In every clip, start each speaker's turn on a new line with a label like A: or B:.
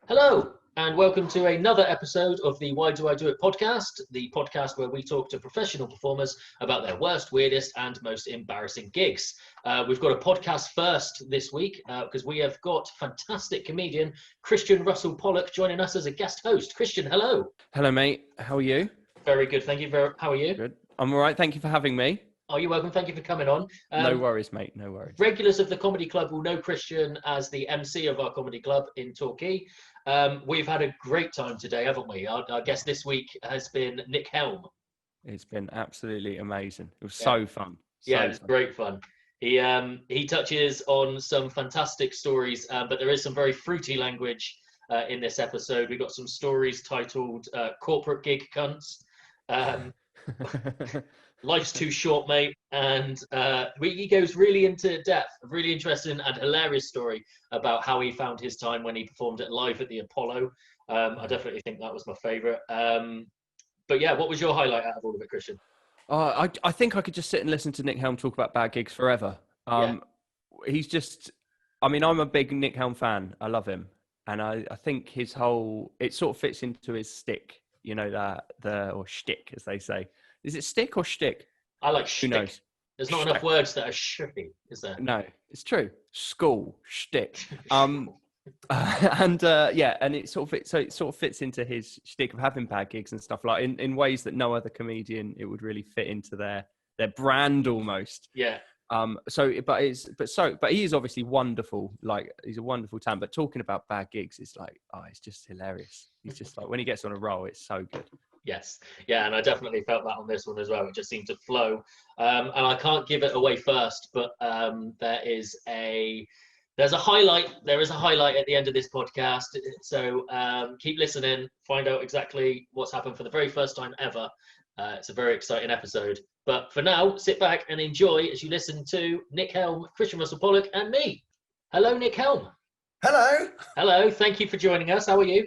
A: Hello, and welcome to another episode of the Why Do I Do It podcast, the podcast where we talk to professional performers about their worst, weirdest, and most embarrassing gigs. We've got a podcast first this week because we have got fantastic comedian Christian Russell Pollock joining us as a guest host. Christian, hello.
B: Hello, mate. How are you?
A: Very good, thank you. How are you?
B: Good. I'm all right. Thank you for having me.
A: Oh, you're welcome. Thank you for coming on.
B: No worries, mate. No worries.
A: Regulars of the comedy club will know Christian as the MC of our comedy club in Torquay. We've had a great time today, haven't we? Our guest this week has been Nick Helm.
B: It's been absolutely amazing. It was so fun.
A: It's great fun. He touches on some fantastic stories, but there is some very fruity language in this episode. We've got some stories titled Corporate Gig Cunts. Life's too short, mate, and he goes really into depth, a really interesting and hilarious story about how he found his time when he performed it live at the Apollo. I definitely think that was my favourite. But yeah, what was your highlight out of all of it, Christian?
B: I think I could just sit and listen to Nick Helm talk about bad gigs forever. He's just, I'm a big Nick Helm fan. I love him, and I think his whole, it sort of fits into his stick, you know, or shtick, as they say. Is it stick or shtick?
A: I like shtick.
B: Who knows?
A: There's not enough words that are shitty, is there?
B: No, it's true. School, shtick. And it sort of fits into his shtick of having bad gigs and stuff, like in ways that no other comedian it would really fit into their brand almost.
A: Yeah.
B: But he is obviously wonderful. Like, he's a wonderful talent. But talking about bad gigs, it's like, it's just hilarious. He's just like, when he gets on a roll, it's so good.
A: Yes. Yeah, and I definitely felt that on this one as well. It just seemed to flow. And I can't give it away first, but there is a highlight. There is a highlight at the end of this podcast. So keep listening, find out exactly what's happened for the very first time ever. It's a very exciting episode. But for now, sit back and enjoy as you listen to Nick Helm, Christian Russell Pollock, and me. Hello, Nick Helm.
C: Hello.
A: Hello. Thank you for joining us. How are you?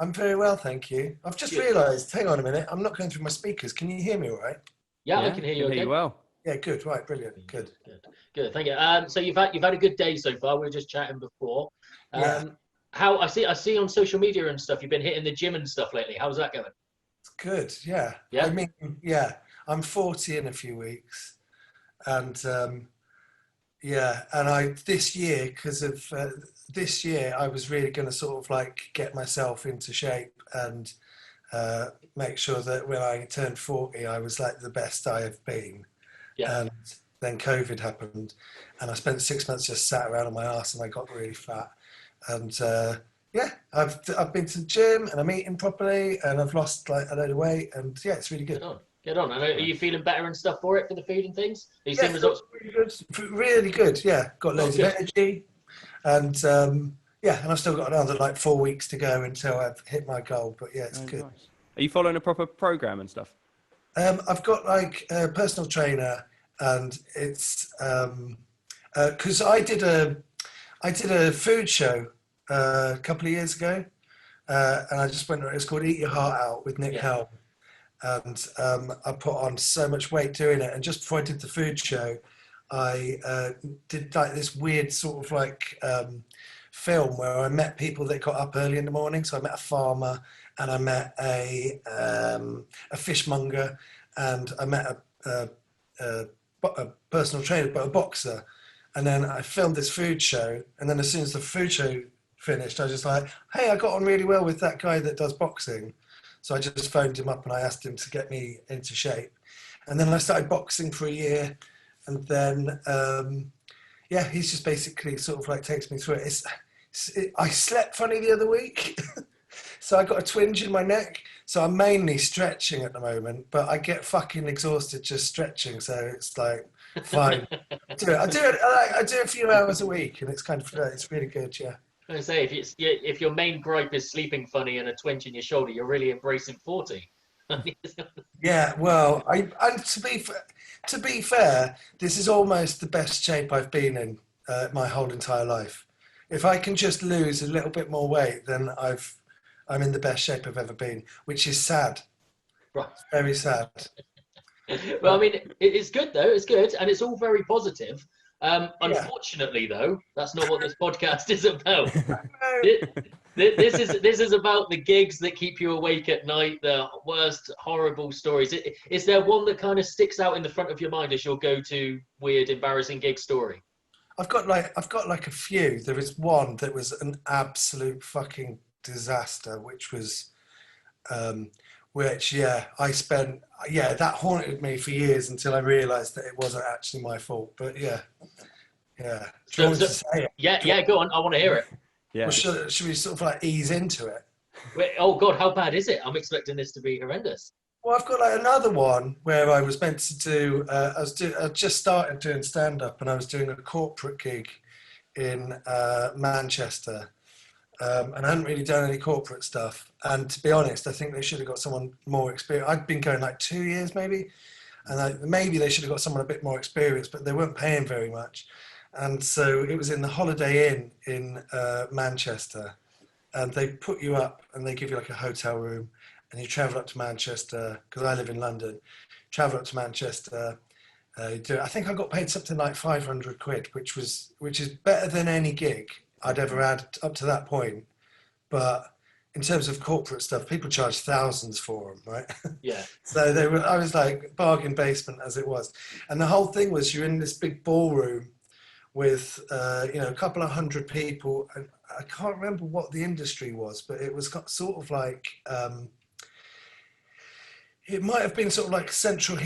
C: I'm very well, thank you. I've just realised, hang on a minute, I'm not going through my speakers. Can you hear me all right?
A: Yeah, I can hear you okay.
B: Well.
C: Yeah, good. Right, brilliant. Good.
A: Thank you. So you've had a good day so far. We were just chatting before. How I see on social media and stuff, you've been hitting the gym and stuff lately. How's that going?
C: It's good, yeah.
A: Yeah?
C: I'm 40 in a few weeks. And and this year, because of this year, I was really going to sort of like get myself into shape and make sure that when I turned 40, I was like the best I have been.
A: Yeah.
C: And then COVID happened, and I spent 6 months just sat around on my arse, and I got really fat. And I've been to the gym, and I'm eating properly, and I've lost like a load of weight, and yeah, it's really good.
A: Get on. And are you feeling better and stuff for the food and things? Are you seeing results?
C: Really good. Really good. Yeah, got loads of energy, and and I've still got another like 4 weeks to go until I've hit my goal. But yeah, it's good.
B: Nice. Are you following a proper program and stuff?
C: I've got like a personal trainer, and it's because I did a food show a couple of years ago, and I just went. It's called Eat Your Heart Out with Nick Helm. And I put on so much weight doing it. And just before I did the food show, I did like this weird sort of like film where I met people that got up early in the morning. So I met a farmer, and I met a fishmonger, and I met a personal trainer, but a boxer. And then I filmed this food show. And then as soon as the food show finished, I was just like, hey, I got on really well with that guy that does boxing. So I just phoned him up and I asked him to get me into shape. And then I started boxing for a year. And then, he's just basically sort of like takes me through it. I slept funny the other week. So I got a twinge in my neck. So I'm mainly stretching at the moment, but I get fucking exhausted just stretching. So it's like, fine. I do a few hours a week, and it's kind of, it's really good, yeah.
A: I was going to say, if your main gripe is sleeping funny and a twinge in your shoulder, you're really embracing 40.
C: Yeah, well, to be fair, this is almost the best shape I've been in my whole entire life. If I can just lose a little bit more weight, then I'm in the best shape I've ever been, which is sad.
A: Right.
C: Very sad.
A: Well, I mean, it's good though. It's good, and it's all very positive. Unfortunately, though, that's not what this podcast is about. This is about the gigs that keep you awake at night, the worst horrible stories. Is there one that kind of sticks out in the front of your mind as your go-to weird, embarrassing gig story?
C: I've got like a few. There was one that was an absolute fucking disaster, which was that haunted me for years until I realised that it wasn't actually my fault. But yeah. Do you want me to say it?
A: Yeah, go on. I want to hear it.
B: Yeah.
C: Well, should we sort of like ease into it?
A: Wait, oh God, how bad is it? I'm expecting this to be horrendous.
C: Well, I've got like another one where I was meant to do. I just started doing stand-up, and I was doing a corporate gig in Manchester, and I hadn't really done any corporate stuff. And to be honest, I think they should have got someone more experienced. I'd been going like 2 years maybe, and maybe they should have got someone a bit more experienced, but they weren't paying very much. And so it was in the Holiday Inn in Manchester, and they put you up and they give you like a hotel room, and you travel up to Manchester, because I live in London, travel up to Manchester. I think I got paid something like 500 quid, which is better than any gig I'd ever had up to that point. But in terms of corporate stuff, people charge thousands for them, right?
A: Yeah.
C: So I was like bargain basement as it was. And the whole thing was you're in this big ballroom with a couple of hundred people. And I can't remember what the industry was, but it was sort of like it might have been sort of like the central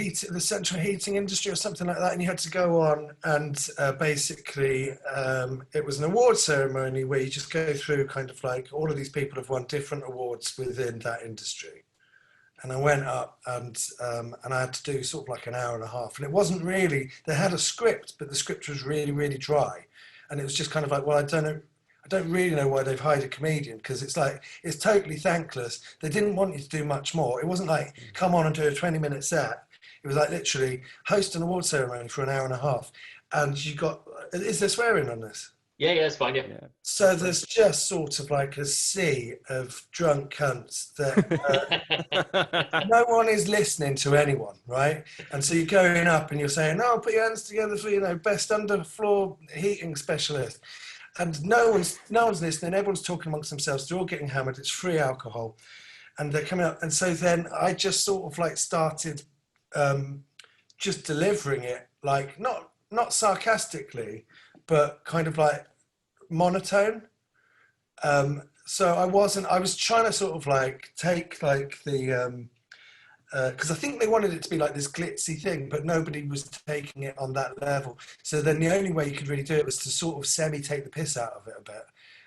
C: heating industry or something like that. And you had to go on and basically it was an award ceremony where you just go through kind of like all of these people have won different awards within that industry. And I went up and I had to do sort of like an hour and a half. And it wasn't really, they had a script, but the script was really, really dry. And it was just kind of like, well, I don't really know why they've hired a comedian, because it's totally thankless. They didn't want you to do much more. It wasn't like, come on and do a 20-minute set. It was like literally host an award ceremony for an hour and a half. And is there swearing on this?
A: Yeah, it's fine, yeah.
C: So there's just sort of like a sea of drunk cunts that no one is listening to anyone, right? And so you're going up and you're saying, "No, put your hands together for best underfloor heating specialist," and no one's listening. Everyone's talking amongst themselves. They're all getting hammered. It's free alcohol, and they're coming up. And so then I just sort of like started just delivering it, like not sarcastically, but kind of like monotone. So I was trying to sort of like take like the because I think they wanted it to be like this glitzy thing, but nobody was taking it on that level. So then the only way you could really do it was to sort of semi-take the piss out of it a bit,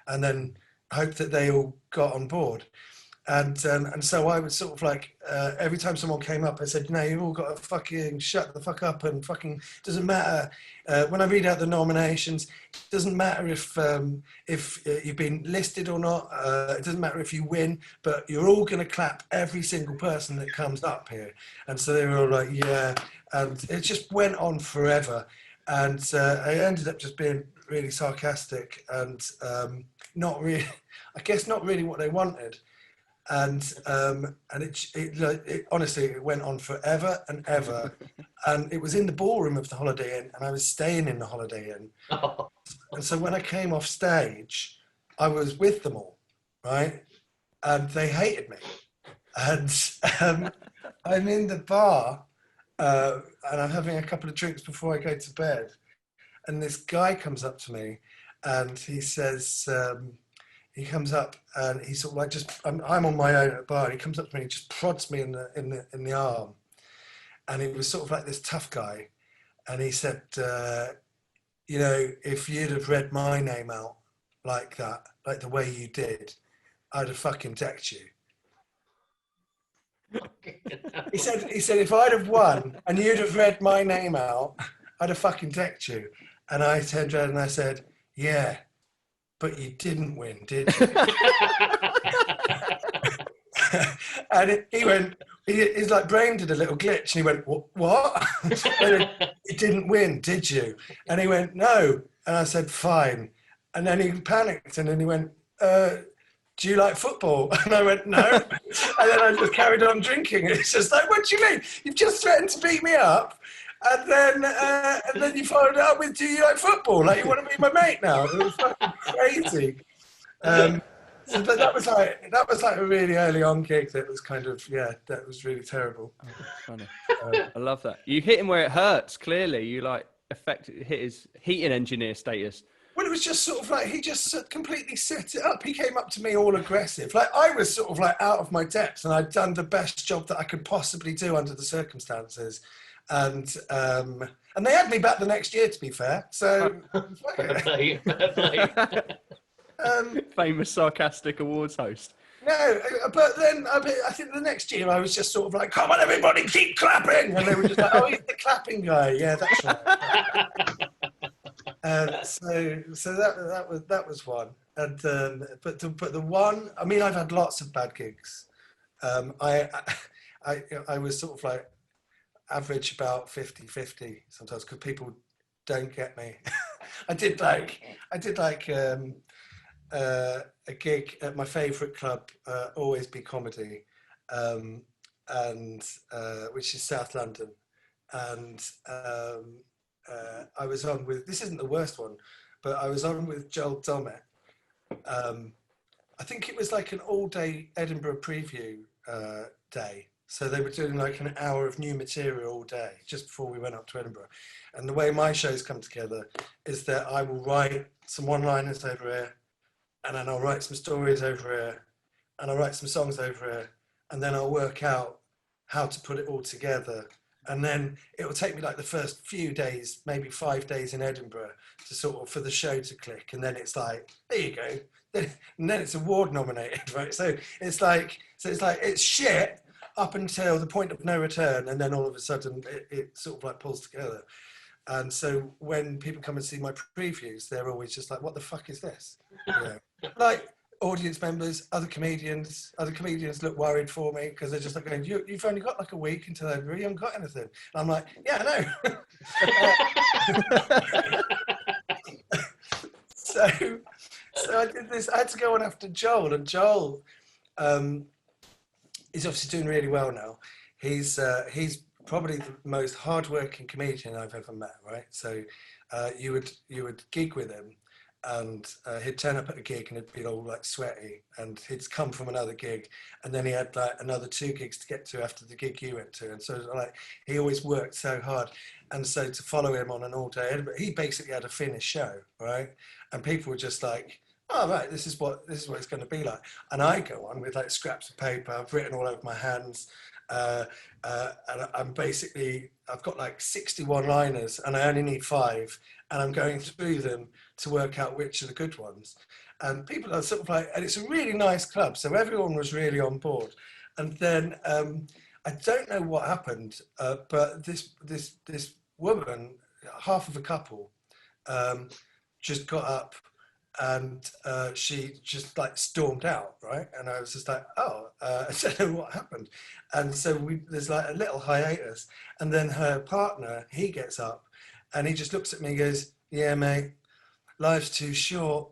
C: and then hope that they all got on board. And so I would sort of like, every time someone came up, I said, "No, you've all got to fucking shut the fuck up and fucking, doesn't matter. When I read out the nominations, it doesn't matter if you've been listed or not. It doesn't matter if you win, but you're all going to clap every single person that comes up here." And so they were all like, "Yeah." And it just went on forever. And I ended up just being really sarcastic and not really what they wanted. And it honestly, it went on forever and ever. And it was in the ballroom of the Holiday Inn, and I was staying in the Holiday Inn. And so when I came off stage, I was with them all, right? And they hated me. And I'm in the bar, and I'm having a couple of drinks before I go to bed. And this guy comes up to me, and he says, he comes up and he's sort of like I'm on my own at the bar, and he comes up to me and just prods me in the arm. And he was sort of like this tough guy. And he said, if you'd have read my name out like that, like the way you did, I'd have fucking decked you. He said, if I'd have won and you'd have read my name out, I'd have fucking decked you. And I turned around and I said, "Yeah, but you didn't win, did you?" And he went, his like brain did a little glitch, and he went, "What?" "You didn't win, did you?" And he went, "No." And I said, "Fine." And then he panicked, and then he went, "Do you like football?" And I went, "No." And then I just carried on drinking. It's just like, "What do you mean? You've just threatened to beat me up, and then you followed up with, 'Do you like football? Like, you want to be my mate now?'" It was fucking crazy. So but that was like a really early on gig that was kind of, that was really terrible.
B: Oh, that's funny. I love that. You hit him where it hurts. Clearly, you like hit his heating engineer status.
C: Well, it was just sort of like, he just completely set it up. He came up to me all aggressive. Like, I was sort of like out of my depth, and I'd done the best job that I could possibly do under the circumstances. And they had me back the next year, to be fair. So,
A: Fair play.
B: Famous sarcastic awards host.
C: No, but then I think the next year I was just sort of like, come on, everybody, keep clapping. And they were just like, oh, he's the clapping guy. Yeah, that's right. So that was one. And but the one, I mean, I've had lots of bad gigs. I was sort of like average about 50-50 sometimes, because people don't get me. I did like a gig at my favourite club, Always Be Comedy, and which is South London, and I was on with, this isn't the worst one, but I was on with Joel Dommett. I think it was like an all-day Edinburgh preview day. So they were doing like an hour of new material all day, just before we went up to Edinburgh. And the way my shows come together is that I will write some one-liners over here, and then I'll write some stories over here, and I'll write some songs over here, and then I'll work out how to put it all together. And then it will take me like the first few days, maybe 5 days in Edinburgh, to sort of, for the show to click. And then it's like, there you go. And then it's award nominated, right? So it's like, it's shit up until the point of no return. And then all of a sudden it sort of like pulls together. And so when people come and see my previews, they're always just like, what the fuck is this? You know? Like, audience members, other comedians look worried for me, because they're just like going, you've only got like a week until Edinburgh, you haven't got anything. And I'm like, yeah, I know. So I did this. I had to go on after Joel, and Joel is obviously doing really well now. He's probably the most hardworking comedian I've ever met, right? So you would gig with him, and he'd turn up at a gig and he'd be all like sweaty, and he'd come from another gig, and then he had like another 2 gigs to get to after the gig you went to, and so like he always worked so hard. And so to follow him on an all-day, he basically had a finished show, right? And people were just like, oh right, this is what it's going to be like. And I go on with like scraps of paper I've written all over my hands, and I've got like 61 liners, and I only need 5, and I'm going through them to work out which are the good ones. And people are sort of like, and it's a really nice club, so everyone was really on board. And then I don't know what happened, but this woman, half of a couple, just got up, and she just like stormed out, right? And I was just like, oh, I don't know what happened. And so there's like a little hiatus, and then her partner, he gets up, and he just looks at me and goes, yeah, mate, life's too short.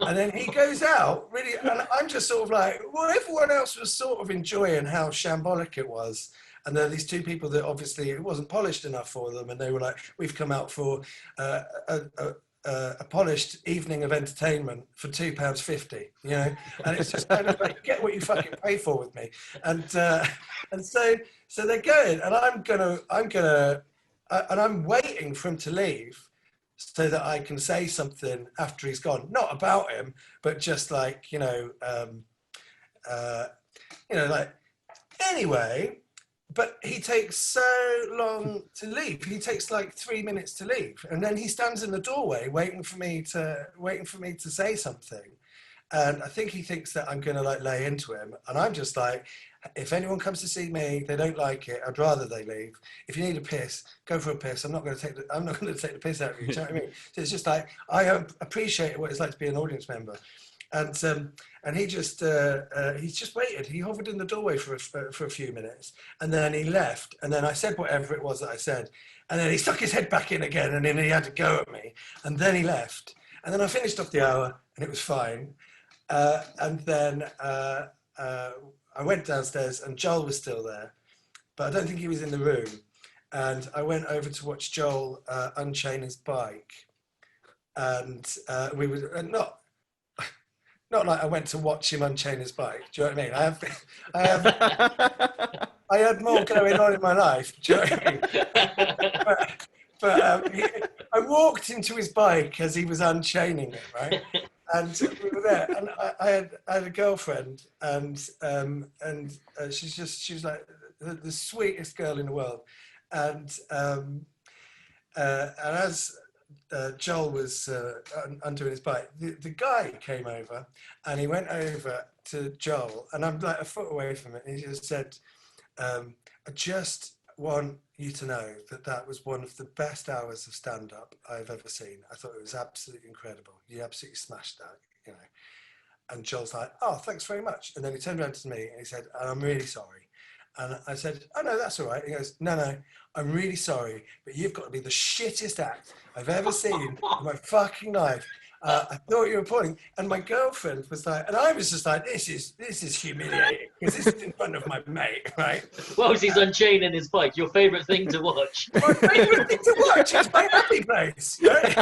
C: And then he goes out, really, and I'm just sort of like, well, everyone else was sort of enjoying how shambolic it was. And there are these 2 people that obviously it wasn't polished enough for them, and they were like, we've come out for a polished evening of entertainment for £2.50, you know, and it's just kind of like, get what you fucking pay for with me. And so they're going, and I'm waiting for him to leave so that I can say something after he's gone, not about him, but just like, like, anyway. But he takes so long to leave. He takes like 3 minutes to leave, and then he stands in the doorway waiting for me to say something. And I think he thinks that I'm going to like lay into him, and I'm just like, if anyone comes to see me, they don't like it, I'd rather they leave. If you need a piss, go for a piss. I'm not going to take the piss out of you. Do you know what I mean? So it's just like, I appreciate what it's like to be an audience member. And he just he's just waited. He hovered in the doorway for a few minutes, and then he left. And then I said whatever it was that I said, and then he stuck his head back in again, and then he had to go at me. And then he left. And then I finished off the hour, and it was fine. And then I went downstairs, and Joel was still there, but I don't think he was in the room. And I went over to watch Joel unchain his bike, and we were not. Not like I went to watch him unchain his bike. Do you know what I mean? I had more going on in my life. Do you know what I mean? I walked into his bike as he was unchaining it, right? And we were there, and I had a girlfriend, and she was like the sweetest girl in the world, and as Joel was undoing his bike, the guy came over, and he went over to Joel, and I'm like a foot away from it, and he just said, "I just want you to know that was one of the best hours of stand-up I've ever seen. I thought it was absolutely incredible. You absolutely smashed that, you know." And Joel's like, "Oh, thanks very much." And then he turned around to me and he said, "I'm really sorry." And I said, "Oh, no, that's all right." He goes, No, I'm really sorry, but you've got to be the shittest act I've ever seen in my fucking life. I thought you were appalling." And my girlfriend was like, and I was just like, this is humiliating, because this is in front of my mate, right?
A: Whilst he's unchaining his bike, your favourite thing to watch.
C: My favourite thing to watch is my happy place, right?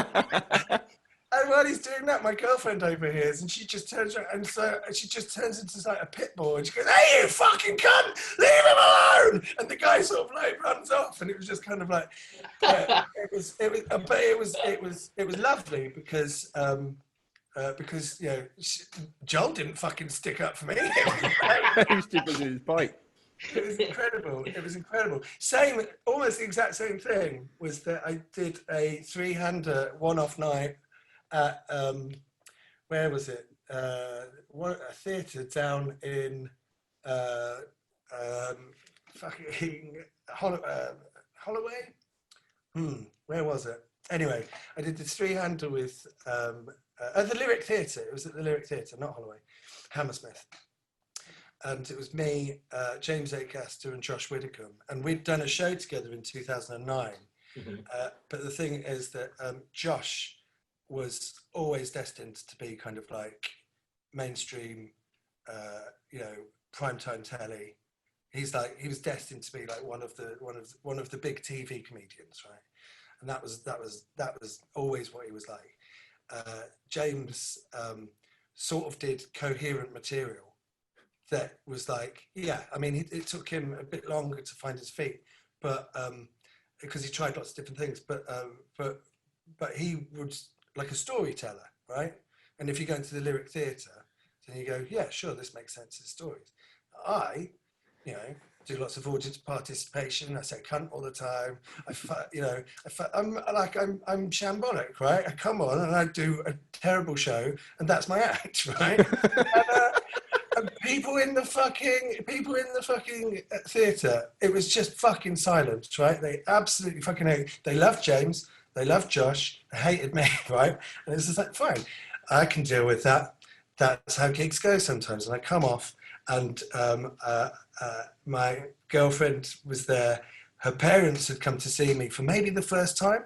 C: And while he's doing that, my girlfriend overhears, and she just turns around, and so she just turns into like a pit bull, and she goes, "Hey, you fucking cunt, leave him alone!" And the guy sort of like runs off, and it was just kind of like, it was lovely because you know, Joel didn't fucking stick up for me.
B: He was sticking to his bike.
C: It was incredible. It was incredible. Same, almost the exact same thing was that I did a 3-hander one-off night at where was it? A theatre down in fucking Holloway. Where was it? Anyway, I did this 3-hander with at the Lyric Theatre. It was at the Lyric Theatre, not Holloway, Hammersmith. And it was me, James Acaster, and Josh Widdicombe, and we'd done a show together in 2009.
A: Mm-hmm.
C: But the thing is that Josh was always destined to be kind of like mainstream, you know, primetime telly. He was destined to be like one of the big TV comedians, right? And that was always what he was like. James sort of did coherent material that was like, yeah, I mean, it took him a bit longer to find his feet, but because he tried lots of different things, but he was like a storyteller, right? And if you go into the Lyric Theatre, then you go, yeah, sure, this makes sense as stories. I, you know, do lots of audience participation. I say cunt all the time. I'm shambolic, right? I come on and I do a terrible show, and that's my act, right? And people in the fucking theatre, it was just fucking silence, right? They absolutely fucking hate. They loved James, they loved Josh, they hated me, right? And it's just like, fine, I can deal with that. That's how gigs go sometimes. And I come off, and my girlfriend was there. Her parents had come to see me for maybe the first time,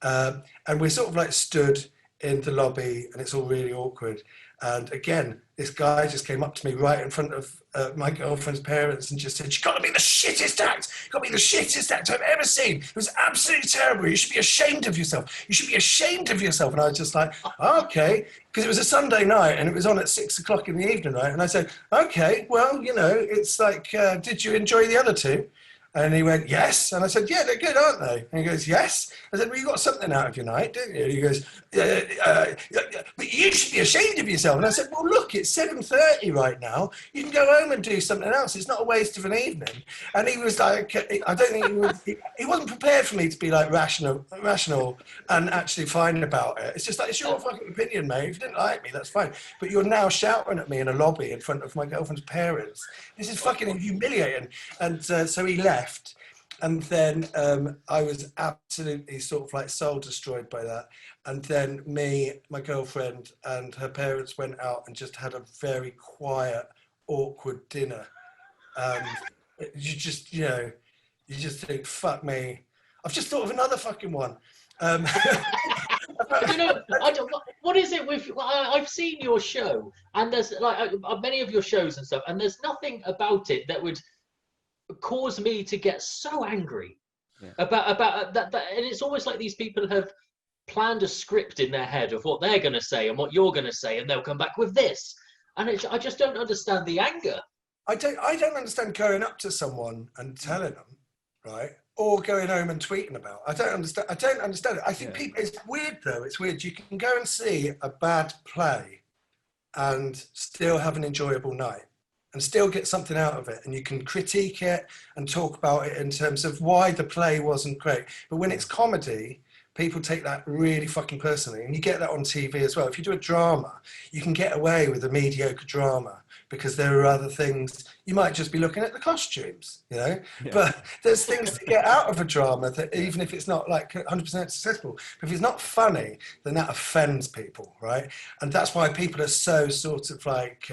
C: and we're sort of like stood in the lobby, and it's all really awkward. And again, this guy just came up to me right in front of my girlfriend's parents and just said, "You've got to be the shittest act. You've got to be the shittest act I've ever seen. It was absolutely terrible. You should be ashamed of yourself. You should be ashamed of yourself." And I was just like, okay, because it was a Sunday night and it was on at 6 o'clock in the evening, right? And I said, okay, well, you know, it's like, did you enjoy the other two? And he went, yes. And I said, yeah, they're good, aren't they? And he goes, yes. I said, well, you got something out of your night, didn't you? And he goes, but you should be ashamed of yourself. And I said, well, look, it's 7:30 right now. You can go home and do something else. It's not a waste of an evening. And he was like, I don't think he wasn't prepared for me to be like rational and actually fine about it. It's just like, it's your fucking opinion, mate. If you didn't like me, that's fine. But you're now shouting at me in a lobby in front of my girlfriend's parents. This is fucking humiliating. And so he left. And then I was absolutely sort of like soul destroyed by that. And then me, my girlfriend, and her parents went out and just had a very quiet, awkward dinner. You just think, fuck me. I've just thought of another fucking one.
A: You know, what is it with? I've seen your show, and there's like many of your shows and stuff, and there's nothing about it that would cause me to get so angry about that, and it's almost like these people have planned a script in their head of what they're going to say and what you're going to say, and they'll come back with this. And I just don't understand the anger.
C: I don't understand going up to someone and telling them, right? Or going home and tweeting about. I don't understand it. I think people, it's weird though. It's weird. You can go and see a bad play and still have an enjoyable night and still get something out of it. And you can critique it and talk about it in terms of why the play wasn't great. But when it's comedy, people take that really fucking personally. And you get that on TV as well. If you do a drama, you can get away with a mediocre drama because there are other things. You might just be looking at the costumes, you know, but there's things to get out of a drama that even if it's not like 100% successful, but if it's not funny, then that offends people, right? And that's why people are so sort of like,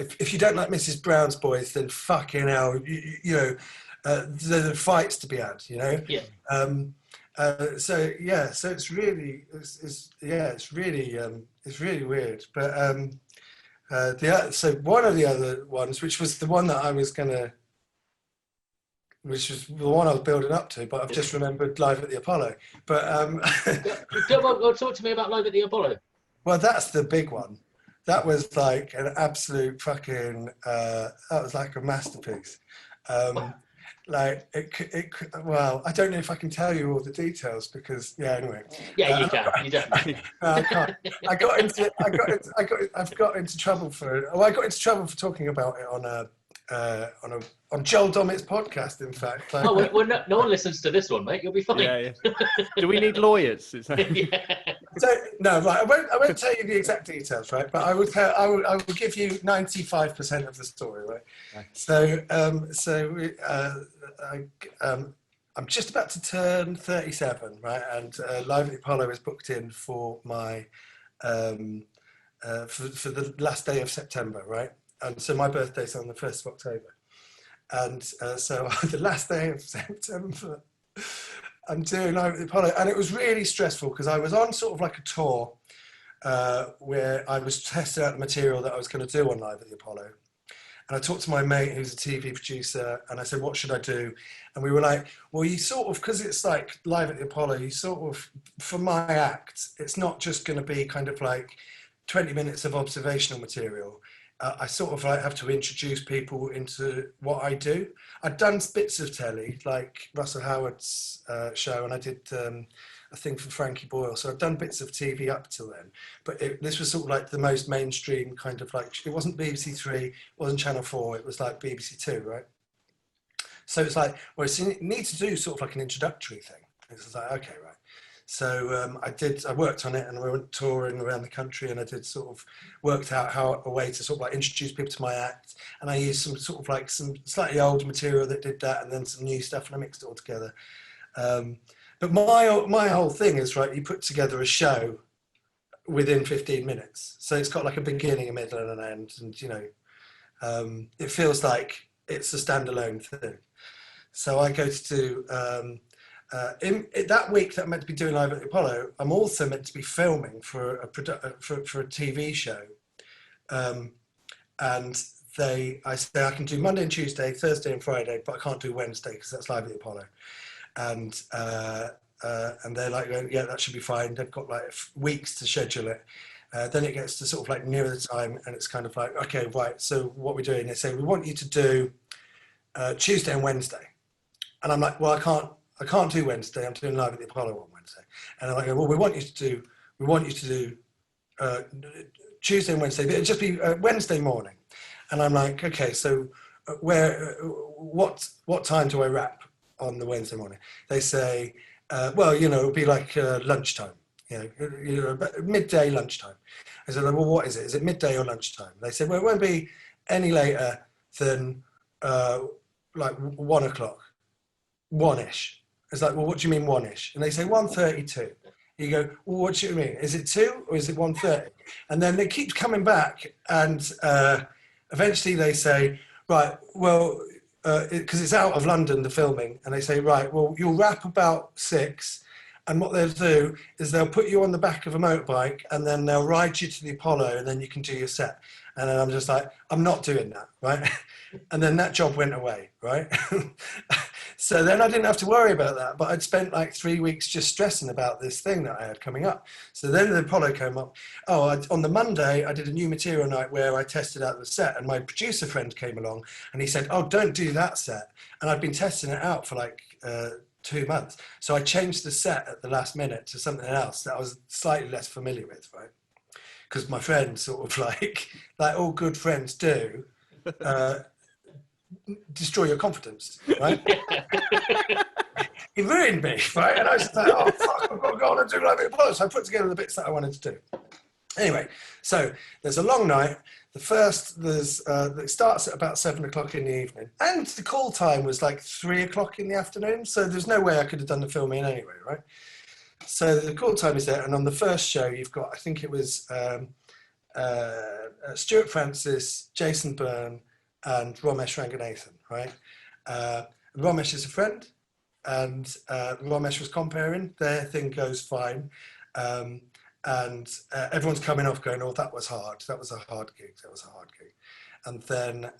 C: if you don't like Mrs. Brown's Boys, then fucking hell, you know, the fights to be had, you know?
A: Yeah.
C: So it's really, it's really weird. But so one of the other ones, which was the one that I was which was the one I was building up to, but I've just remembered Live at the Apollo. But
A: Well, talk to me about Live at the Apollo.
C: well, that's the big one. That was like an absolute fucking. That was like a masterpiece. Like well, I don't know if I can tell you all the details because anyway.
A: Yeah, you can. You definitely.
C: I can't. I've got into trouble for talking about it on Joel Dommett's podcast. In fact. Like,
A: well, no one listens to this one, mate. You'll be fine.
B: Yeah. Do we need lawyers?
C: So no, right. I won't tell you the exact details, right? But I will give you 95% of the story, right? Okay. I'm just about to turn 37, right? And Live at the Apollo is booked in for my for the last day of September, right? And so my birthday's on the 1st of October, and so the last day of September. I'm doing Live at the Apollo, and it was really stressful because I was on sort of like a tour where I was testing out the material that I was going to do on Live at the Apollo. And I talked to my mate who's a TV producer, and I said, what should I do? And we were like, well, you sort of, because it's like Live at the Apollo, you sort of, for my act, it's not just going to be kind of like 20 minutes of observational material. I sort of like have to introduce people into what I do. I'd done bits of telly, like Russell Howard's show, and I did a thing for Frankie Boyle. So I'd done bits of TV up till then. But this was sort of like the most mainstream kind of like, it wasn't BBC 3, it wasn't Channel 4, it was like BBC 2, right? So it's like, well, so you need to do sort of like an introductory thing. It's like, okay, right. So I worked on it, and I went touring around the country, and I did sort of worked out a way to sort of like introduce people to my act, and I used some sort of like some slightly older material that did that, and then some new stuff, and I mixed it all together. But my whole thing is, right, you put together a show within 15 minutes, so it's got like a beginning, a middle, and an end, and you know, it feels like it's a standalone thing. So I go to do. In that week that I'm meant to be doing Live at the Apollo, I'm also meant to be filming for a TV show, and I say I can do Monday and Tuesday, Thursday and Friday, but I can't do Wednesday because that's Live at the Apollo, and they're like, yeah, that should be fine. They've got like weeks to schedule it. Then it gets to sort of like nearer the time, and it's kind of like, okay, right. So what we're doing, they say we want you to do Tuesday and Wednesday, and I'm like, well, I can't do Wednesday. I'm doing Live at the Apollo on Wednesday. And I'm like, well, we want you to do Tuesday and Wednesday, but it'll just be Wednesday morning. And I'm like, okay, so what time do I wrap on the Wednesday morning? They say, well, you know, it'll be like lunchtime, you know, midday lunchtime. I said, well, what is it? Is it midday or lunchtime? They said, well, it won't be any later than like 1 o'clock, 1-ish. It's like, well, what do you mean 1-ish? And they say 1:32. You go, well, what do you mean? Is it 2 or is it 1:30? And then they keep coming back, and eventually they say, right, well, because it's out of London, the filming, and they say, right, well, you'll wrap about 6, and what they'll do is they'll put you on the back of a motorbike, and then they'll ride you to the Apollo, and then you can do your set. And then I'm just like, I'm not doing that, right? And then that job went away, right? So then I didn't have to worry about that, but I'd spent like 3 weeks just stressing about this thing that I had coming up. So then the Apollo came up. On the Monday, I did a new material night where I tested out the set, and my producer friend came along and he said, oh, don't do that set. And I'd been testing it out for like 2 months. So I changed the set at the last minute to something else that I was slightly less familiar with, right? Because my friend sort of like all good friends do, destroy your confidence, right? He ruined me, right? And I was like, oh, fuck, I've got to go on and do like the Apollo. So I put together the bits that I wanted to do. Anyway, so there's a long night. It starts at about 7 o'clock in the evening. And the call time was like 3 o'clock in the afternoon. So there's no way I could have done the filming anyway, right? So the call time is there. And on the first show, you've got, I think it was Stuart Francis, Jason Byrne, and Romesh Ranganathan, right? Romesh is a friend, and Romesh was comparing. Their thing goes fine. And everyone's coming off going, oh, that was hard. That was a hard gig. That was a hard gig. And then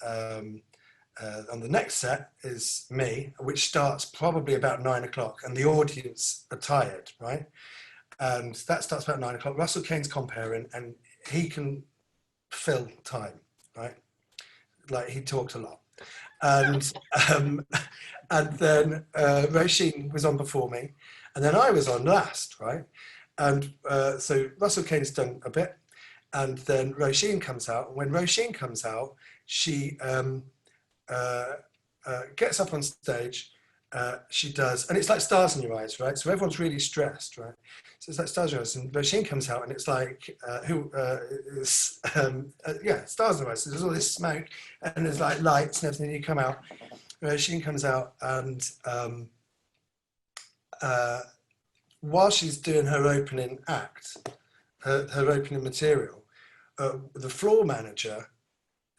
C: on the next set is me, which starts probably about 9 o'clock, and the audience are tired, right? And that starts about 9 o'clock. Russell Kane's comparing, and he can fill time, right? Like, he talked a lot. And then Roisin was on before me, and then I was on last, right? And so Russell Kane's done a bit, and then Roisin comes out. And when Roisin comes out, she gets up on stage. She does, and it's like stars in your eyes, right? So everyone's really stressed, right? So it's like stars in your eyes, and Roisin comes out, and it's like stars in your eyes. So there's all this smoke, and there's like lights and everything. You come out, Roisin comes out, and while she's doing her opening act, her opening material, the floor manager,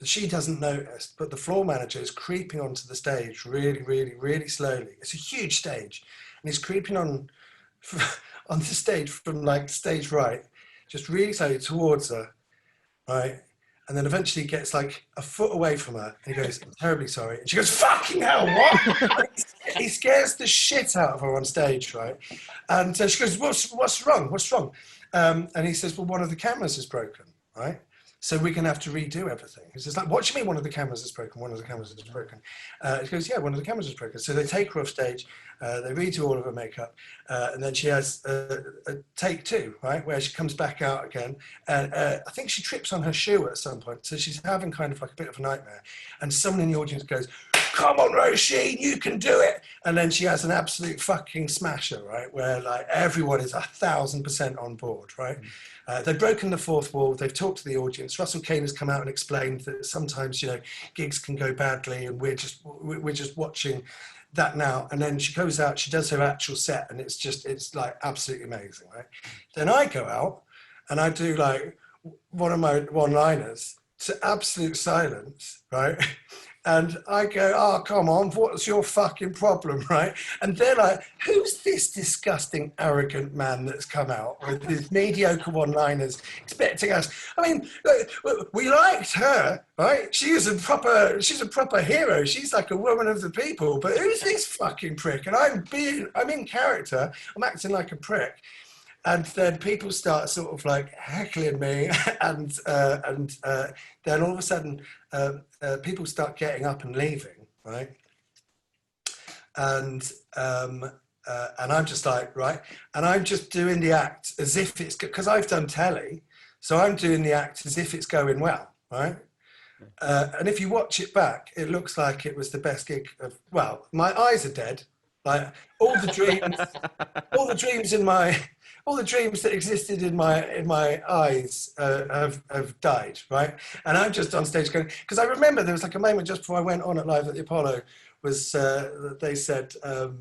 C: she doesn't notice, but the floor manager is creeping onto the stage really, really, really slowly. It's a huge stage, and he's creeping on the stage from like stage right, just really slowly towards her, right? And then eventually gets like a foot away from her, and he goes, I'm terribly sorry. And she goes, fucking hell, what? He scares the shit out of her on stage, right? And she goes, what's wrong? What's wrong? And he says, well, one of the cameras is broken, right? So we're going to have to redo everything. It's just like, what do you mean one of the cameras is broken? One of the cameras is broken. He goes, yeah, one of the cameras is broken. So they take her off stage, they redo all of her makeup, and then she has a take 2, right, where she comes back out again. And I think she trips on her shoe at some point. So she's having kind of like a bit of a nightmare. And someone in the audience goes, come on, Roisin, you can do it. And then she has an absolute fucking smasher, right, where like everyone is 1,000% on board, right? They've broken the fourth wall. They've talked to the audience. Russell Kane has come out and explained that sometimes, you know, gigs can go badly, and we're just watching that now. And then she goes out, she does her actual set, and it's like absolutely amazing, right? Then I go out and I do like one of my one-liners to absolute silence, right? And I go, oh, come on, what's your fucking problem, right? And they're like, who's this disgusting, arrogant man that's come out with his mediocre one-liners expecting us? I mean, we liked her, right? She's a proper hero. She's like a woman of the people. But who's this fucking prick? And I'm in character. I'm acting like a prick. And then people start sort of like heckling me, and then all of a sudden people start getting up and leaving, right? And I'm just like, right, and I'm just doing the act as if it's, because I've done telly, so I'm doing the act as if it's going well, right? And if you watch it back, it looks like it was the best gig of, well, my eyes are dead, like all the dreams that existed in my eyes have died, right? And I'm just on stage going, because I remember there was like a moment just before I went on at Live at the Apollo, was they said, you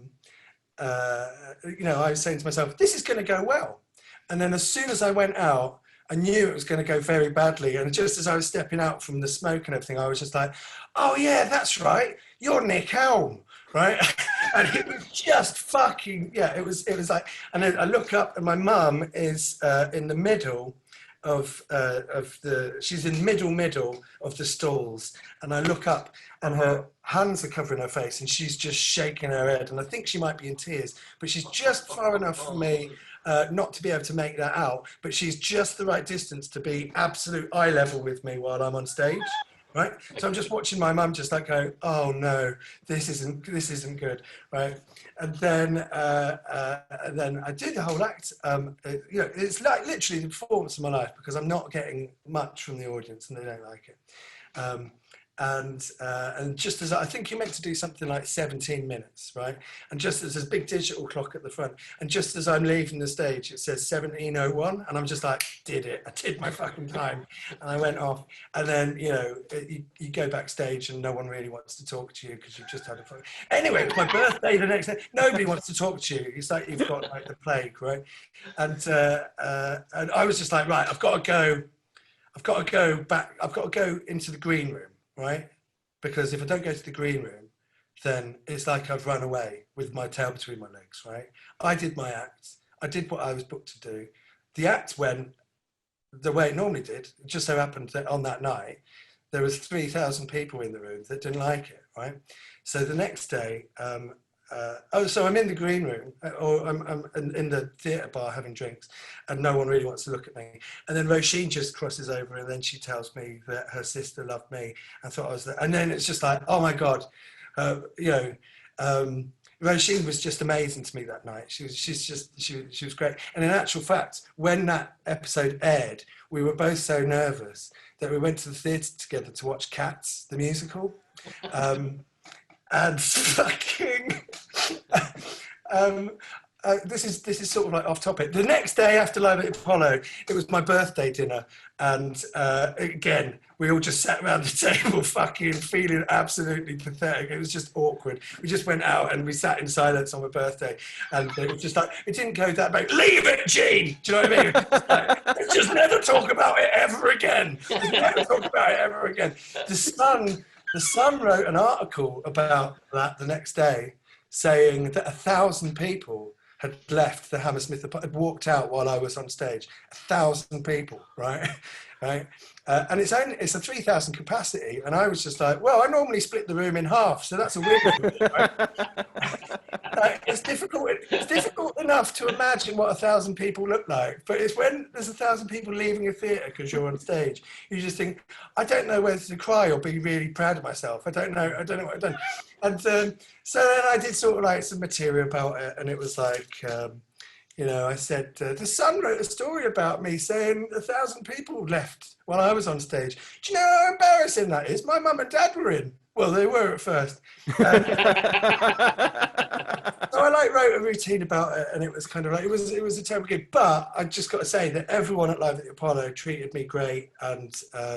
C: know, I was saying to myself, this is going to go well. And then as soon as I went out, I knew it was going to go very badly. And just as I was stepping out from the smoke and everything, I was just like, oh yeah, that's right, you're Nick Helm. Right, and it was just fucking, yeah, it was like, and then I look up and my mum is in the middle, she's in middle of the stalls, and I look up and her hands are covering her face and she's just shaking her head, and I think she might be in tears, but she's just far enough for me not to be able to make that out, but she's just the right distance to be absolute eye level with me while I'm on stage. Right, so I'm just watching my mum just like go, oh no, this isn't good, right? And then I do the whole act. It's like literally the performance of my life, because I'm not getting much from the audience and they don't like it. And just as I think you're meant to do something like 17 minutes, right? And just as there's a big digital clock at the front, and just as I'm leaving the stage, it says 17:01, and I'm just like, I did my fucking time, and I went off. And then you go backstage, and no one really wants to talk to you because you've just had a fun. Anyway, it's my birthday the next day. Nobody wants to talk to you. It's like you've got like the plague, right? And I was just like, right, I've got to go back. I've got to go into the green room. Right? Because if I don't go to the green room, then it's like I've run away with my tail between my legs, right? I did my act. I did what I was booked to do. The act went the way it normally did. It just so happened that on that night, there was 3,000 people in the room that didn't like it, right? So the next day, so I'm in the green room, or I'm in the theatre bar having drinks, and no one really wants to look at me. And then Roisin just crosses over, and then she tells me that her sister loved me and thought I was there. And then it's just like, oh my God, Roisin was just amazing to me that night. She was great. And in actual fact, when that episode aired, we were both so nervous that we went to the theatre together to watch Cats, the musical. And fucking, this is sort of like off topic. The next day after Live at Apollo, it was my birthday dinner, and again, we all just sat around the table, fucking feeling absolutely pathetic. It was just awkward. We just went out and we sat in silence on my birthday, and it was just like, it didn't go that bad. Leave it, Gene. Do you know what I mean? Let's just never talk about it ever again. Let's never talk about it ever again. The Sun wrote an article about that the next day, saying that 1,000 people had left the Hammersmith, had walked out while I was on stage. 1,000 people, right? Right? And it's a 3,000 capacity, and I was just like, well, I normally split the room in half, so that's a win. Right? It's difficult enough to imagine what 1,000 people look like, but it's when there's 1,000 people leaving a theatre because you're on stage, you just think, I don't know whether to cry or be really proud of myself. I don't know what I've done. And so then I did sort of like some material about it, and it was like, I said, the Sun wrote a story about me saying 1,000 people left while I was on stage. Do you know how embarrassing that is? My mum and dad were in. Well, they were at first. So I wrote a routine about it, and it was kind of like, it was a terrible gig. But I just got to say that everyone at Live at the Apollo treated me great, and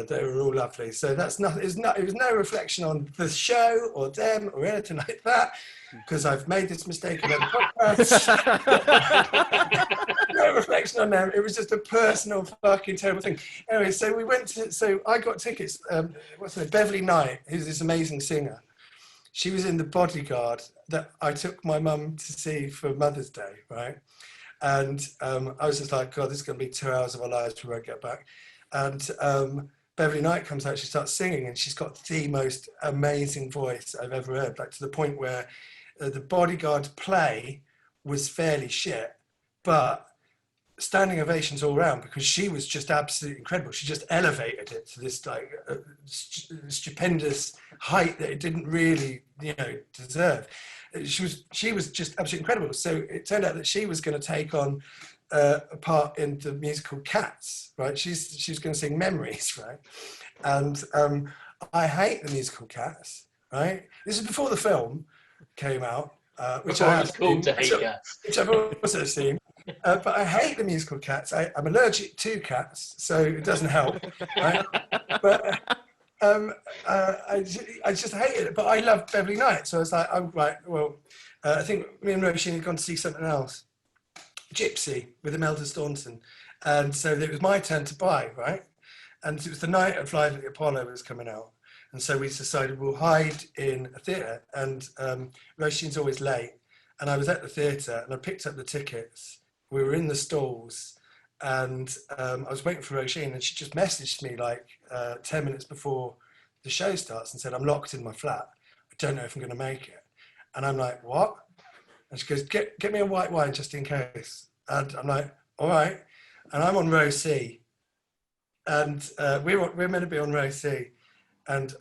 C: they were all lovely. So that's nothing. It was no reflection on the show or them or anything like that, because I've made this mistake in other podcasts. No reflection on them. It was just a personal fucking terrible thing. Anyway, so I got tickets. Beverly Knight, who's this amazing singer. She was in The Bodyguard that I took my mum to see for Mother's Day, right? And I was just like, God, this is going to be 2 hours of our lives we won't get back. And Beverly Knight comes out, she starts singing, and she's got the most amazing voice I've ever heard, like to the point where The Bodyguard play was fairly shit, but standing ovations all around because she was just absolutely incredible. She just elevated it to this like stupendous height that it didn't really, deserve. She was just absolutely incredible. So it turned out that she was going to take on a part in the musical Cats, right? She was going to sing Memories, right? And I hate the musical Cats, right? This is before the film came out, which I have
A: cool to hate Cats,
C: which I've also seen. But I hate the musical Cats. I'm allergic to cats, so it doesn't help. Right? But I just hated it. But I loved Beverly Knight, so I was like, oh, right, well, I think me and Roisin had gone to see something else, Gypsy with Imelda Staunton, and so it was my turn to buy, right? And it was the night of Live at the Apollo was coming out, and so we decided we'll hide in a theatre. And Roisin's always late, and I was at the theatre, and I picked up the tickets. We were in the stalls, and I was waiting for Roisin, and she just messaged me like 10 minutes before the show starts and said, I'm locked in my flat. I don't know if I'm going to make it. And I'm like, what? And she goes, get me a white wine just in case. And I'm like, all right. And I'm on row C. And we're meant to be on row C. And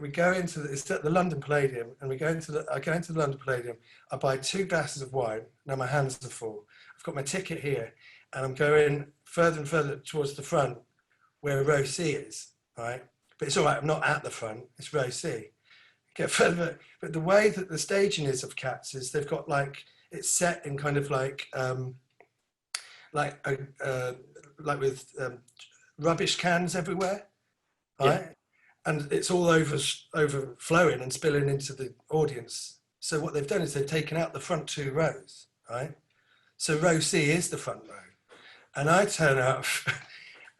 C: we go into it's at the London Palladium, and I go into the London Palladium. I buy 2 glasses of wine. Now my hands are full. I've got my ticket here, and I'm going further and further towards the front where row C is, right? But it's all right, I'm not at the front, it's row C. Get further, but the way that the staging is of Cats is they've got like, it's set in kind of like with rubbish cans everywhere, right? Yeah. And it's all overflowing and spilling into the audience. So what they've done is they've taken out the front 2 rows, right? So row C is the front row. And I turn up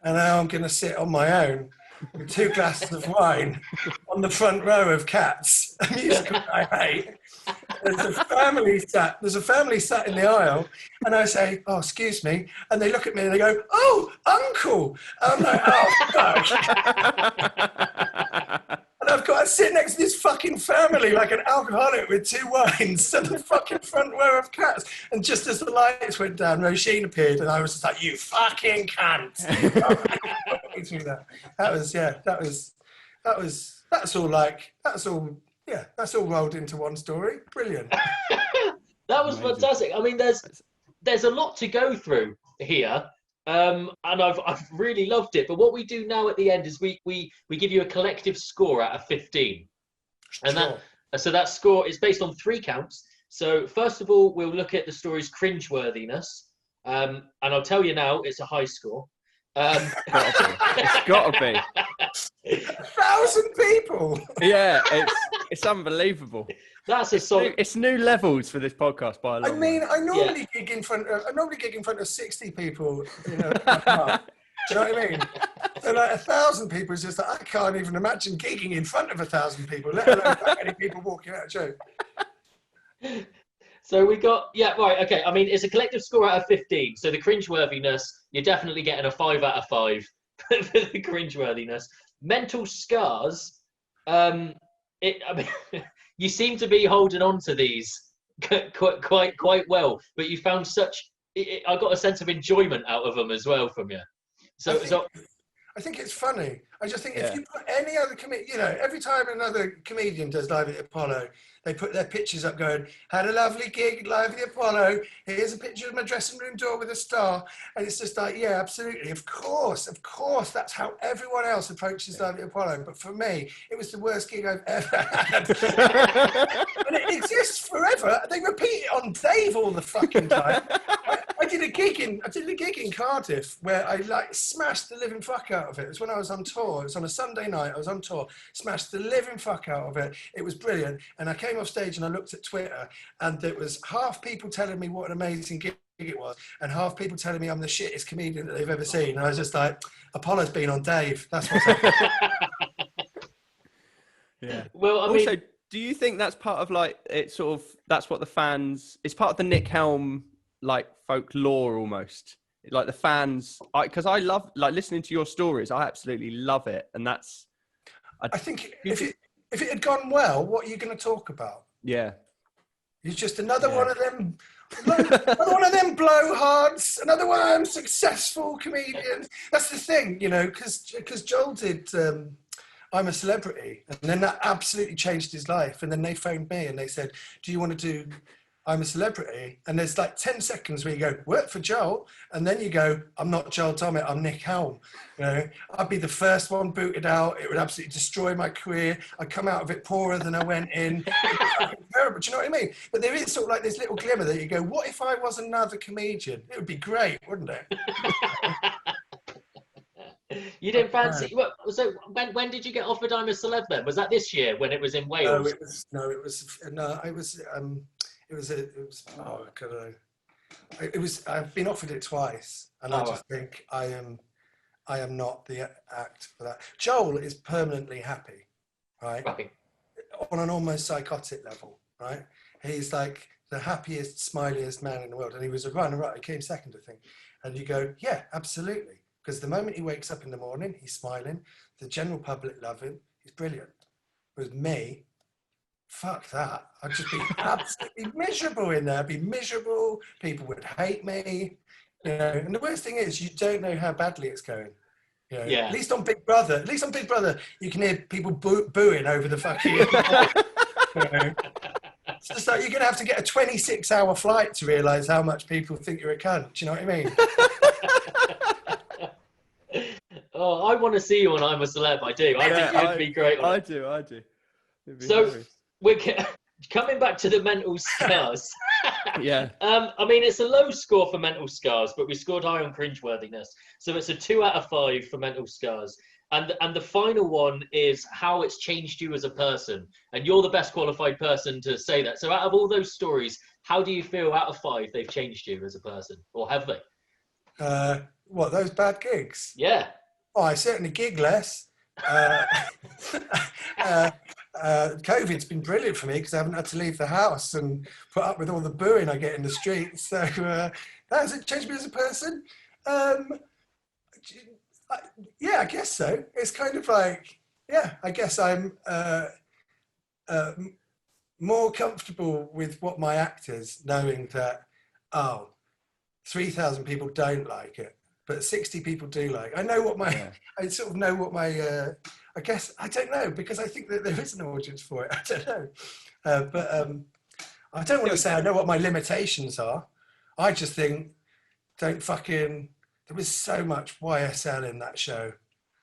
C: and now I'm going to sit on my own with 2 glasses of wine on the front row of Cats, a musical I hate. There's a family sat in the aisle, and I say, oh, excuse me. And they look at me and they go, oh, uncle. And I'm like, oh, fuck. And I've got to sit next to this fucking family like an alcoholic with 2 wines to the fucking front row of Cats. And just as the lights went down, Roisin appeared, and I was just like, you fucking cunt. That's all rolled into one story. Brilliant.
A: That was amazing. Fantastic. I mean, there's a lot to go through here, and I've really loved it. But what we do now at the end is we give you a collective score out of 15, and sure. that score is based on 3 counts. So first of all, we'll look at the story's cringeworthiness, and I'll tell you now, it's a high score.
B: It's got to be.
C: 1,000 people.
B: Yeah, it's unbelievable.
A: That's a solid.
B: It's new levels for this podcast by a lot.
C: I mean, I normally gig in front of 60 people. You know, do you know what I mean? So like 1,000 people is just like, I can't even imagine gigging in front of 1,000 people, let alone that many people walking out of joke.
A: So we got, right, okay. I mean, it's a collective score out of 15. So the cringeworthiness, you're definitely getting a 5 out of 5 for the cringeworthiness. Mental scars, I mean, you seem to be holding on to these quite well, but you found I got a sense of enjoyment out of them as well from you.
C: I think it's funny. I just think if you put any other comedian, every time another comedian does Live at Apollo, they put their pictures up going, had a lovely gig, Live at the Apollo, here's a picture of my dressing room door with a star. And it's just like, yeah, absolutely. Of course, that's how everyone else approaches Live at the Apollo. But for me, it was the worst gig I've ever had. And it exists forever. They repeat it on Dave all the fucking time. I did a gig in Cardiff where I like smashed the living fuck out of it. It was when I was on tour. It was on a Sunday night. I was on tour, smashed the living fuck out of it. It was brilliant. And I came off stage and I looked at Twitter, and there was half people telling me what an amazing gig it was, and half people telling me I'm the shittest comedian that they've ever seen. And I was just like, Apollo's been on Dave. That's what's happening.
B: Yeah.
A: Well, I mean,
B: also, do you think that's part of like that's what the fans? It's part of the Nick Helm like folklore almost. Like the fans, because I love like listening to your stories. I absolutely love it, and that's.
C: I think if it had gone well, what are you going to talk about?
B: Yeah,
C: you're just another one of them. Another one of them blowhards. Another one of them successful comedians. That's the thing, because Joel did. I'm a Celebrity, and then that absolutely changed his life. And then they phoned me and they said, "Do you want to do I'm a Celebrity?" And there's like 10 seconds where you go, work for Joel, and then you go, I'm not Joel Dommett, I'm Nick Helm. I'd be the first one booted out. It would absolutely destroy my career. I'd come out of it poorer than I went in. Terrible. Do you know what I mean? But there is sort of like this little glimmer that you go, what if I was another comedian? It would be great, wouldn't it?
A: You didn't fancy. Well, so when did you get offered I'm a Celeb then? Was that this year when it was in Wales? I've been offered it twice, and I just think I am not the act for that. Joel is permanently happy, right? On an almost psychotic level, right? He's like the happiest, smiliest man in the world, and he was a runner-up. He came second, I think.
C: And you go, yeah, absolutely. Because the moment he wakes up in the morning, he's smiling. The general public love him. He's brilliant. With me, fuck that. I'd just be absolutely miserable in there. I'd be miserable. People would hate me. You know, and the worst thing is you don't know how badly it's going. You know,
A: Yeah.
C: At least on Big Brother, you can hear people booing over the fucking. You know. It's just like you're going to have to get a 26-hour flight to realise how much people think you're a cunt. Do you know what
A: I mean? Oh, I want to see you on I'm a Celeb. I do. I think you'd be great on
B: I
A: it.
B: do.
A: So
B: hilarious.
A: we're coming back to the mental scars.
B: Yeah.
A: I mean, it's a low score for mental scars, but we scored high on cringeworthiness. So it's a 2 out of 5 for mental scars. And the final one is how it's changed you as a person. And you're the best qualified person to say that. So out of all those stories, how do you feel out of 5 they've changed you as a person? Or have they?
C: What, those bad gigs?
A: Yeah.
C: Oh, I certainly gig less. COVID's been brilliant for me because I haven't had to leave the house and put up with all the booing I get in the streets. So that hasn't changed me as a person. Yeah, I guess so. It's kind of like, yeah, I guess I'm more comfortable with what my act is, knowing that, 3,000 people don't like it, but 60 people do like it. I know what I sort of know what my, I guess, I don't know, because I think that there is an audience for it. I don't know. But I don't want to say I know what my limitations are. I just think, there was so much YSL in that show.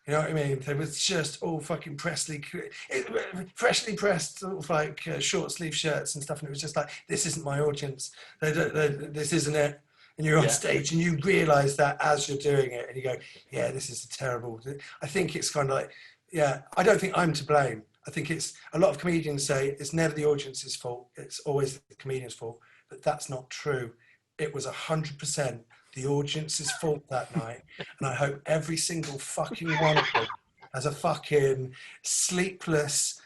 C: You know what I mean? There was just all fucking freshly pressed sort of like short sleeve shirts and stuff. And it was just like, this isn't my audience. This isn't it. And you're on stage and you realise that as you're doing it and you go, yeah, this is terrible. I think it's kind of like, yeah, I don't think I'm to blame. I think it's, a lot of comedians say it's never the audience's fault. It's always the comedian's fault. But that's not true. It was 100% the audience's fault that night, and I hope every single fucking one of them has a fucking sleepless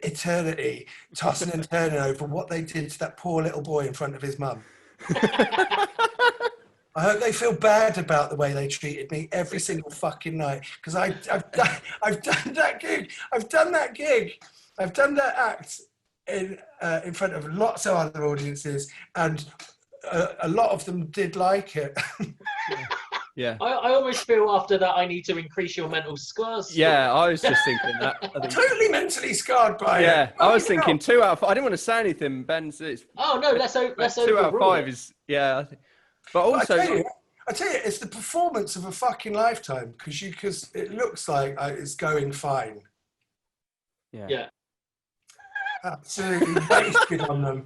C: eternity, tossing and turning over what they did to that poor little boy in front of his mum. I hope they feel bad about the way they treated me every single fucking night, because I've done that gig. I've done that act in front of lots of other audiences, and a lot of them did like it.
B: Yeah.
A: I almost feel after that I need to increase your mental scars.
B: Yeah, I was just thinking that.
C: Totally mentally scarred by it.
B: Yeah, I was thinking 2 out of 5. I didn't want to say anything, Ben.
A: Oh no, let's
B: 2 out of 5 is, yeah. But also,
C: I tell you, it's the performance of a fucking lifetime, because it looks like it's going fine.
B: Yeah.
C: Absolutely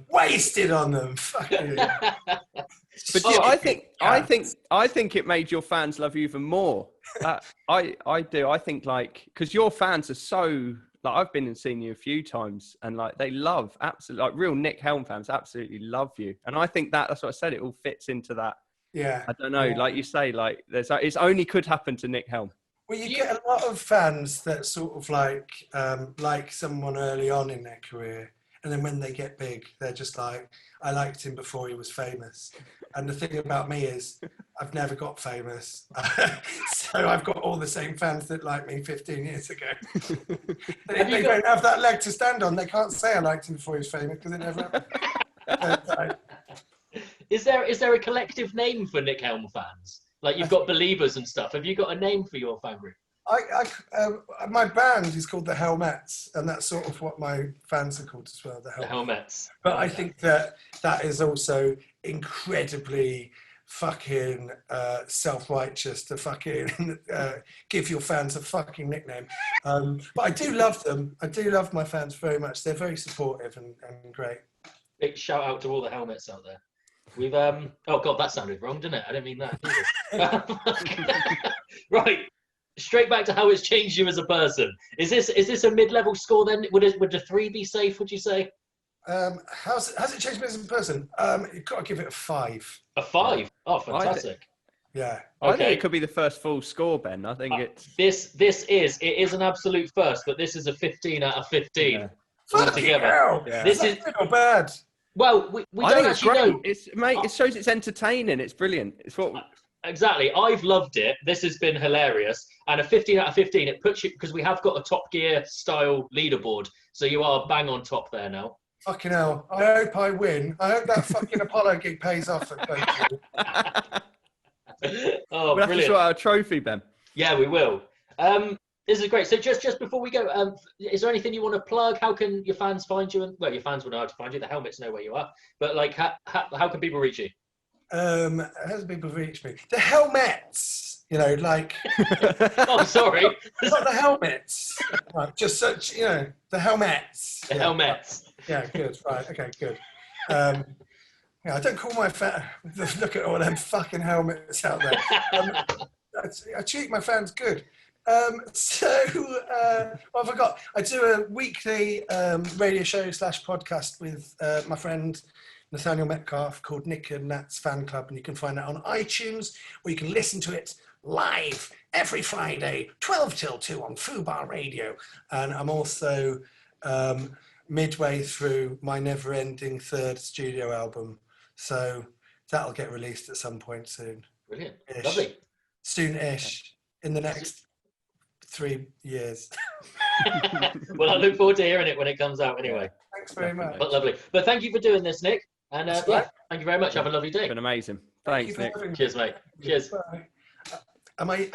C: wasted on them. Fucking.
B: But yeah, I think it made your fans love you even more. I do. I think, like, because your fans are so, like, I've been and seen you a few times, and like they love, absolutely, like real Nick Helm fans absolutely love you. And I think that's what I said. It all fits into that.
C: Yeah.
B: I don't know, like you say, like it's only could happen to Nick Helm.
C: Well, you get a lot of fans that sort of like someone early on in their career, and then when they get big, they're just like, I liked him before he was famous. And the thing about me is, I've never got famous, so I've got all the same fans that liked me 15 years ago. They don't have that leg to stand on. They can't say I liked him before he was famous because it never happened.
A: Is there a collective name for Nick Helm fans? Like, you've got Believers and stuff. Have you got a name for your fan group?
C: My band is called the Helmets, and that's sort of what my fans are called as well, the
A: Helmets.
C: But I think that is also incredibly fucking self-righteous to fucking give your fans a fucking nickname. But I do love them. I do love my fans very much. They're very supportive and great.
A: Big shout out to all the Helmets out there. We've oh god, that sounded wrong, didn't it? I didn't mean that. Right, straight back to how it's changed you as a person. Is this a mid-level score then? Would a 3 be safe, would you say?
C: Has it changed me as a person? You've got to give it a 5.
A: A 5? Oh, fantastic.
C: Yeah.
B: I think it could be the first full score, Ben. I think it's
A: it is an absolute first, but this is a 15 out of 15 altogether.
C: Yeah. This is good or bad.
A: Well, we
B: I
A: don't
B: think it's
A: actually
B: great.
A: know.
B: It shows it's entertaining. It's brilliant. It's what.
A: Exactly. I've loved it. This has been hilarious. And a 15 out of 15, it puts you, because we have got a Top Gear style leaderboard. So you are bang on top there now.
C: Fucking hell. I hope I win. I hope that fucking Apollo gig pays off at Torquay.
A: Oh,
B: We'll have to
A: brilliant.
B: sort out a trophy, Ben.
A: Yeah, we will. This is great. So just before we go, is there anything you want to plug? How can your fans find you? And well, your fans will know how to find you. The helmets know where you are. But like, how can people reach you?
C: How do people reach me? The helmets, you know, like.
A: Oh, sorry.
C: Not the helmets. Right, just such, you know, the helmets.
A: The helmets.
C: Yeah, good. Right, okay, good. Yeah, I don't call my fan. Look at all them fucking helmets out there. I treat my fans good. Well, I forgot. I do a weekly radio show / podcast with my friend Nathaniel Metcalf called Nick and Nat's Fan Club, and you can find that on iTunes, or you can listen to it live every Friday, 12 till 2 on Fubar Radio. And I'm also midway through my never-ending third studio album, so that'll get released at some point soon.
A: Brilliant. Lovely.
C: Soon-ish, in the next 3 years.
A: Well, I look forward to hearing it when it comes out anyway.
C: Thanks very much.
A: But lovely. But thank you for doing this, Nick. And yeah, thank you very much. Have a lovely day.
B: It's been amazing. Thanks, Nick.
A: Cheers, mate. Cheers.
C: Bye. Am I